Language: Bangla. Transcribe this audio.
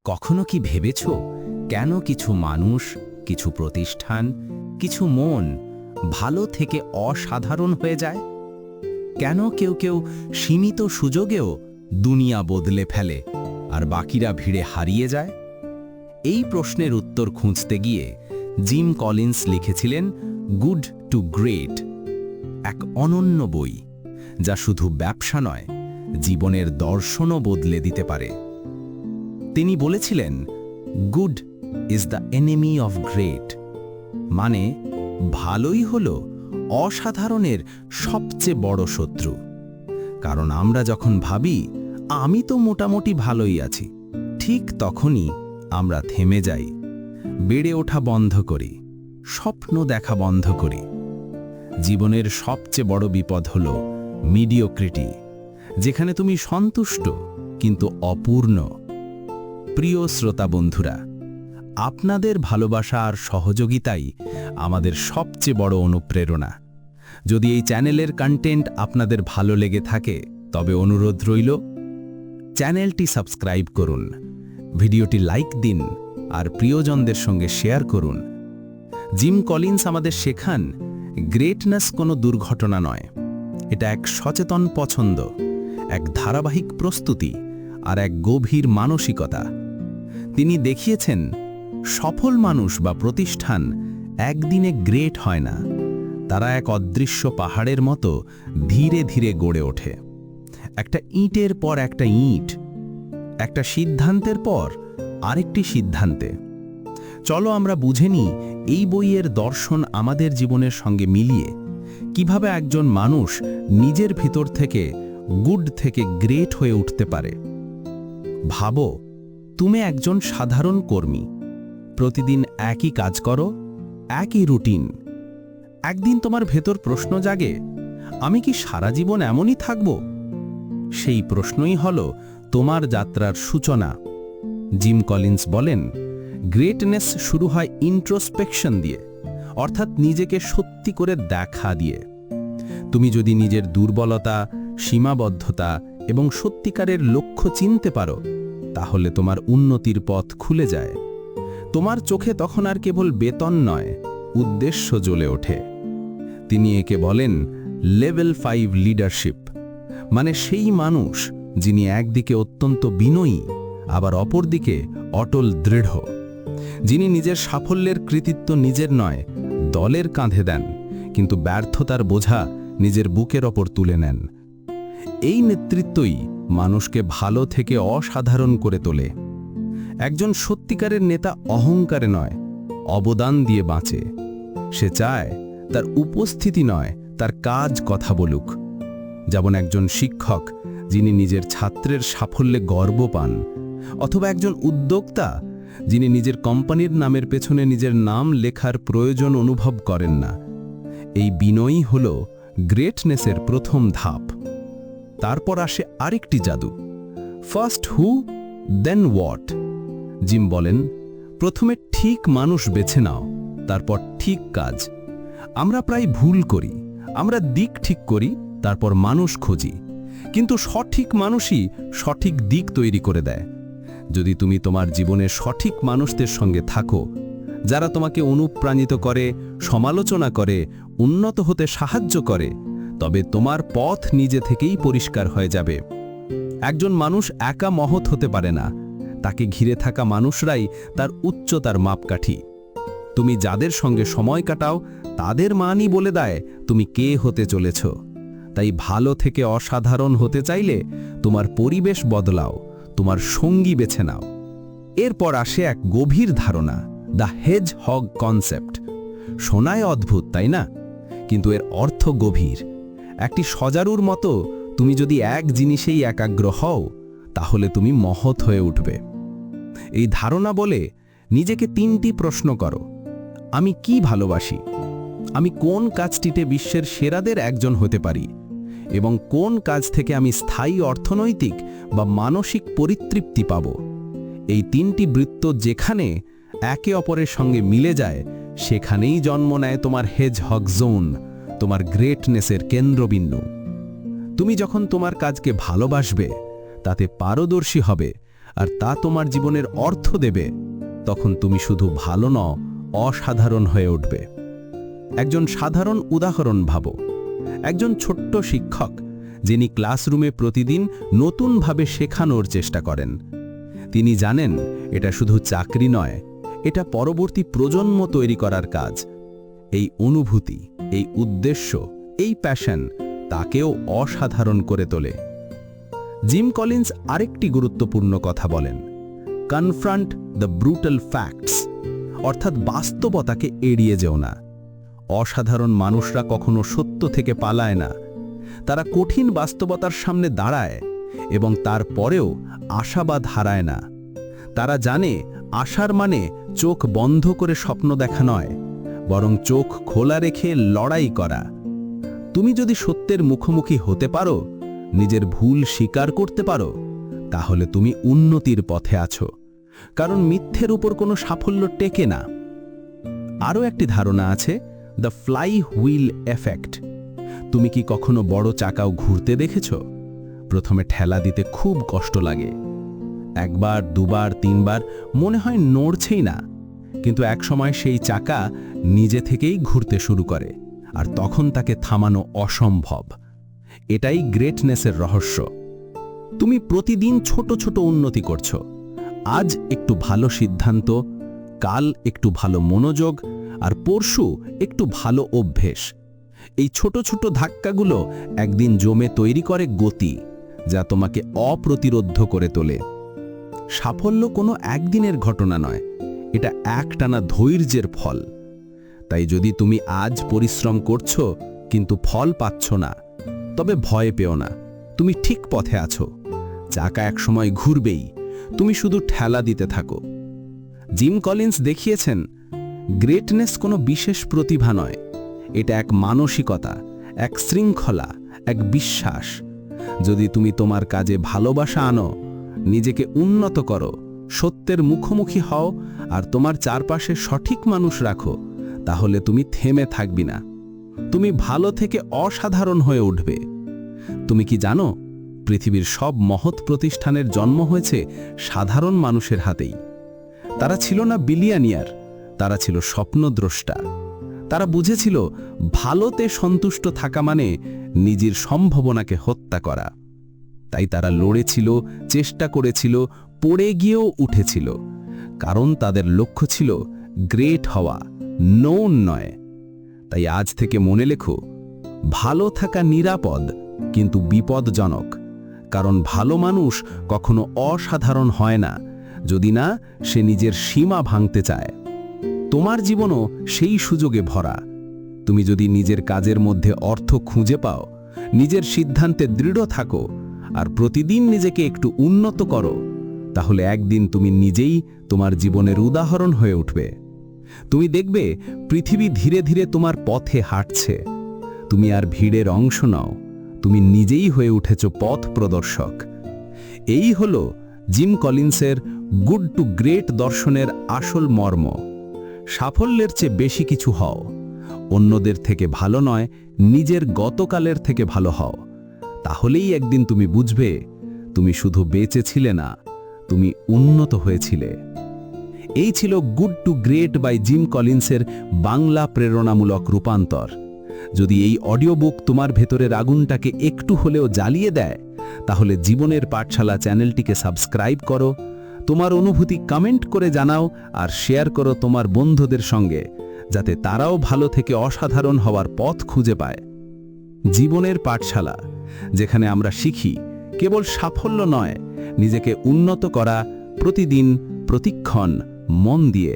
কখনো কি ভেবেছ কেন কিছু মানুষ, কিছু প্রতিষ্ঠান, কিছু মন ভালো থেকে অসাধারণ হয়ে যায়? কেন কেউ কেউ সীমিত সুযোগেও দুনিয়া বদলে ফেলে আর বাকিরা ভিড়ে হারিয়ে যায়? এই প্রশ্নের উত্তর খুঁজতে গিয়ে জিম কলিন্স লিখেছিলেন গুড টু গ্রেট, এক অনন্য বই যা শুধু ব্যবসা নয়, জীবনের দর্শনও বদলে দিতে পারে। তিনি বলেছিলেন, good is the enemy of great, মানে ভালোই হলো অসাধারণের সবচেয়ে বড় শত্রু। কারণ আমরা যখন ভাবি আমি তো মোটামুটি ভালোই আছি, ঠিক তখনই আমরা থেমে যাই, বেড়ে ওঠা বন্ধ করি, স্বপ্ন দেখা বন্ধ করি। জীবনের সবচেয়ে বড় বিপদ হল মিডিওক্রিটি, যেখানে তুমি সন্তুষ্ট কিন্তু অপূর্ণ। প্রিয় শ্রোতা বন্ধুরা, আপনাদের ভালোবাসা আর সহযোগিতাই আমাদের সবচেয়ে বড় অনুপ্রেরণা। যদি এই চ্যানেলের কন্টেন্ট আপনাদের ভালো লেগে থাকে, তবে অনুরোধ রইল চ্যানেলটি সাবস্ক্রাইব করুন, ভিডিওটি লাইক দিন আর প্রিয়জনদের সঙ্গে শেয়ার করুন। জিম কলিন্স আমাদের শেখান, গ্রেটনেস কোনো দুর্ঘটনা নয়, এটা এক সচেতন পছন্দ, এক ধারাবাহিক প্রস্তুতি আর এক গভীর মানসিকতা। তিনি দেখিয়েছেন, সফল মানুষ বা প্রতিষ্ঠান একদিনে গ্রেট হয় না, তারা এক অদৃশ্য পাহাড়ের মতো ধীরে ধীরে গড়ে ওঠে। একটা ইঁটের পর একটা ইঁট, একটা সিদ্ধান্তের পর আরেকটি সিদ্ধান্তে। চলো আমরা বুঝে নিই এই বইয়ের দর্শন আমাদের জীবনের সঙ্গে মিলিয়ে কিভাবে একজন মানুষ নিজের ভিতর থেকে গুড থেকে গ্রেট হয়ে উঠতে পারে। ভাবো, তুমি একজন সাধারণ কর্মী, প্রতিদিন একই কাজ করো, একই রুটিন। একদিন তোমার ভেতর প্রশ্ন জাগে, আমি কি সারা জীবন এমনই থাকব? সেই প্রশ্নই হলো তোমার যাত্রার সূচনা। জিম কলিন্স বলেন, গ্রেটনেস শুরু হয় ইন্ট্রোস্পেকশন দিয়ে, অর্থাৎ নিজেকে সত্যি করে দেখা দিয়ে। তুমি যদি নিজের দুর্বলতা, সীমাবদ্ধতা এবং সত্যিকারের লক্ষ্য চিনতে পারো, তাহলে তোমার উন্নতির পথ খুলে যায়। তোমার চোখে তখন আর কেবল বেতন নয়, উদ্দেশ্য জ্বলে ওঠে। তিনি একে বলেন লেভেল 5 লিডারশিপ, মানে সেই মানুষ যিনি একদিকে অত্যন্ত বিনয়ী, আবার অপরদিকে অটল দৃঢ়, যিনি নিজের সাফল্যের কৃতিত্ব নিজের নয়, দলের কাঁধে দেন, কিন্তু ব্যর্থতার বোঝা নিজের বুকের ওপর তুলে নেন। এই নেতৃত্বই মানুষকে ভালো থেকে অসাধারণ করে তোলে। একজন সত্যিকারের নেতা অহংকারে নয়, অবদান দিয়ে বাঁচে। সে চায় তার উপস্থিতি নয়, তার কাজ কথা বলুক। যেমন একজন শিক্ষক যিনি নিজের ছাত্রের সাফল্যে গর্ব পান, অথবা একজন উদ্যোক্তা যিনি নিজের কোম্পানির নামের পেছনে নিজের নাম লেখার প্রয়োজন অনুভব করেন না। এই বিনয়ই হল গ্রেটনেসের প্রথম ধাপ। তারপর আসে আরেকটি জাদু, first who then what. Jim বলেন, প্রথমে ঠিক মানুষ বেছে নাও, তারপর ঠিক কাজ। আমরা প্রায় ভুল করি, আমরা দিক ঠিক করি, তারপর মানুষ খুঁজি, কিন্তু সঠিক মানুষই সঠিক দিক তৈরি করে দেয়। যদি তুমি তোমার জীবনে সঠিক মানুষদের সঙ্গে থাকো, যারা তোমাকে অনুপ্রাণিত করে, সমালোচনা করে, উন্নত হতে সাহায্য করে, তবে তোমার পথ নিজে থেকেই পরিষ্কার হয়ে যাবে। একজন মানুষ একা মহৎ হতে পারে না, তাকে ঘিরে থাকা মানুষরাই তার উচ্চতার মাপকাঠি। তুমি যাদের সঙ্গে সময় কাটাও, তাদের মানই বলে দেয় তুমি কে হতে চলেছ। তাই ভালো থেকে অসাধারণ হতে চাইলে তোমার পরিবেশ বদলাও, তোমার সঙ্গী বেছে নাও। এরপর আসে এক গভীর ধারণা, দ্য হেজহগ কনসেপ্ট। শোনায় অদ্ভুত, তাই না? কিন্তু এর অর্থ গভীর। একটি সজারুর মতো তুমি যদি এক জিনিসেই একাগ্র হও, তাহলে তুমি মহৎ হয়ে উঠবে। এই ধারণা বলে, নিজেকে 3টি প্রশ্ন করো। আমি কি ভালোবাসি? আমি কোন কাজটিতে বিশ্বের সেরাদের একজন হতে পারি? এবং কোন কাজ থেকে আমি স্থায়ী অর্থনৈতিক বা মানসিক পরিতৃপ্তি পাব? এই 3টি বৃত্ত যেখানে একে অপরের সঙ্গে মিলে যায়, সেখানেই জন্ম নেয় তোমার হেজহগ জোন, তোমার গ্রেটনেসের কেন্দ্রবিন্দু। তুমি যখন তোমার কাজকে ভালোবাসবে, তাতে পারদর্শী হবে আর তা তোমার জীবনের অর্থ দেবে, তখন তুমি শুধু ভালো নও, অসাধারণ হয়ে উঠবে। একজন সাধারণ উদাহরণ ভাবো। একজন ছোট্ট শিক্ষক, যিনি ক্লাসরুমে প্রতিদিন নতুনভাবে শেখানোর চেষ্টা করেন। তিনি জানেন এটা শুধু চাকরি নয়, এটা পরবর্তী প্রজন্ম তৈরি করার কাজ। এই অনুভূতি, এই উদ্দেশ্য, এই প্যাশন তাকেও অসাধারণ করে তোলে। জিম কলিন্স আরেকটি গুরুত্বপূর্ণ কথা বলেন, কনফ্রন্ট দ্য ব্রুটাল ফ্যাক্টস, অর্থাৎ বাস্তবতাকে এড়িয়ে যেও না। অসাধারণ মানুষরা কখনো সত্য থেকে পালায় না, তারা কঠিন বাস্তবতার সামনে দাঁড়ায় এবং তারপরেও আশাবাদ হারায় না। তারা জানে আশার মানে চোখ বন্ধ করে স্বপ্ন দেখা নয়, বরং চোখ খোলা রেখে লড়াই করা। তুমি যদি সত্যের মুখোমুখি হতে পারো, নিজের ভুল স্বীকার করতে পারো, তাহলে তুমি উন্নতির পথে আছো, কারণ মিথ্যের উপর কোনো সাফল্য টেকে না। আরও একটি ধারণা আছে, দ্য ফ্লাই হুইল এফেক্ট। তুমি কি কখনো বড় চাকাও ঘুরতে দেখেছ? প্রথমে ঠেলা দিতে খুব কষ্ট লাগে, একবার, দুবার, তিনবার মনে হয় নড়ছেই না, কিন্তু একসময় সেই চাকা নিজে থেকেই ঘুরতে শুরু করে, আর তখন তাকে থামানো অসম্ভব। এটাই গ্রেটনেসের রহস্য। তুমি প্রতিদিন ছোট ছোট উন্নতি করছো। আজ একটু ভালো সিদ্ধান্ত, কাল একটু ভালো মনোযোগ, আর পরশু একটু ভালো অভ্যেস। এই ছোট ছোট ধাক্কাগুলো একদিন জমে তৈরি করে গতি, যা তোমাকে অপ্রতিরোধ্য করে তোলে। সাফল্য কোনো একদিনের ঘটনা নয়, এটা একটানা ধৈর্যের ফল। তাই যদি তুমি আজ পরিশ্রম করছো কিন্তু ফল পাচ্ছ না, তবে ভয় পেও না, তুমি ঠিক পথে আছো। চাকা একসময় ঘুরবেই, তুমি শুধু ঠেলা দিতে থাকো। জিম কলিন্স দেখিয়েছেন, গ্রেটনেস কোনো বিশেষ প্রতিভা নয়, এটা এক মানসিকতা, এক শৃঙ্খলা, এক বিশ্বাস। যদি তুমি তোমার কাজে ভালোবাসা আনো, নিজেকে উন্নত করো, সত্যের মুখোমুখি হও, আর তোমার চারপাশে সঠিক মানুষ রাখো, তাহলে তুমি থেমে থাকবি না। তুমি ভালো থেকে অসাধারণ হয়ে উঠবে। তুমি কি জানো, পৃথিবীর সব মহৎ প্রতিষ্ঠানের জন্ম হয়েছে সাধারণ মানুষের হাতেই। তারা ছিল না বিলিয়নিয়ার, তারা ছিল স্বপ্নদ্রষ্টা। তারা বুঝেছিল ভালোতে সন্তুষ্ট থাকা মানে নিজের সম্ভাবনাকে হত্যা করা। তাই তারা লড়েছিল, চেষ্টা করেছিল, পড়ে গিয়েও উঠেছিল, কারণ তাদের লক্ষ্য ছিল গ্রেট হওয়া, নোন নয়। তাই আজ থেকে মনে লেখো, ভালো থাকা নিরাপদ কিন্তু বিপদজনক, কারণ ভালো মানুষ কখনো অসাধারণ হয় না যদি না সে নিজের সীমা ভাঙতে চায়। তোমার জীবনও সেই সুযোগে ভরা। তুমি যদি নিজের কাজের মধ্যে অর্থ খুঁজে পাও, নিজের সিদ্ধান্তে দৃঢ় থাকো, আর প্রতিদিন নিজেকে একটু উন্নত করো, তাহলে একদিন তুমি নিজেই তোমার জীবনের উদাহরণ হয়ে উঠবে। তুমি দেখবে পৃথিবী ধীরে ধীরে তোমার পথে হাঁটছে। তুমি আর ভিড়ের অংশ নাও, তুমি নিজেই হয়ে উঠেছ পথ প্রদর্শক। এই হলো জিম কলিন্সের গুড টু গ্রেট দর্শনের আসল মর্ম। সাফল্যের চেয়ে বেশি কিছু হও, অন্যদের থেকে ভালো নয়, নিজের গতকালের থেকে ভালো হও। তাহলেই একদিন তুমি বুঝবে তুমি শুধু বেঁচে ছিলে না, তুমি উন্নত হয়েছিলে। এই ছিল good to great by Jim কলিন্সের বাংলা প্রেরণামূলক রূপান্তর। যদি এই অডিও বুক তোমার ভেতরের আগুনটাকে একটু হলেও জ্বালিয়ে দেয়, তাহলে জীবনের পাঠশালা চ্যানেলটিকে সাবস্ক্রাইব করো, তোমার অনুভূতি কমেন্ট করে জানাও, আর শেয়ার করো তোমার বন্ধুদের সঙ্গে, যাতে তারাও ভালো থেকে অসাধারণ হওয়ার পথ খুঁজে পায়। জীবনের পাঠশালা, যেখানে আমরা শিখি কেবল সাফল্য নয়, নিজেকে উন্নত করা, প্রতিদিন প্রতিক্ষণ মন দিয়ে।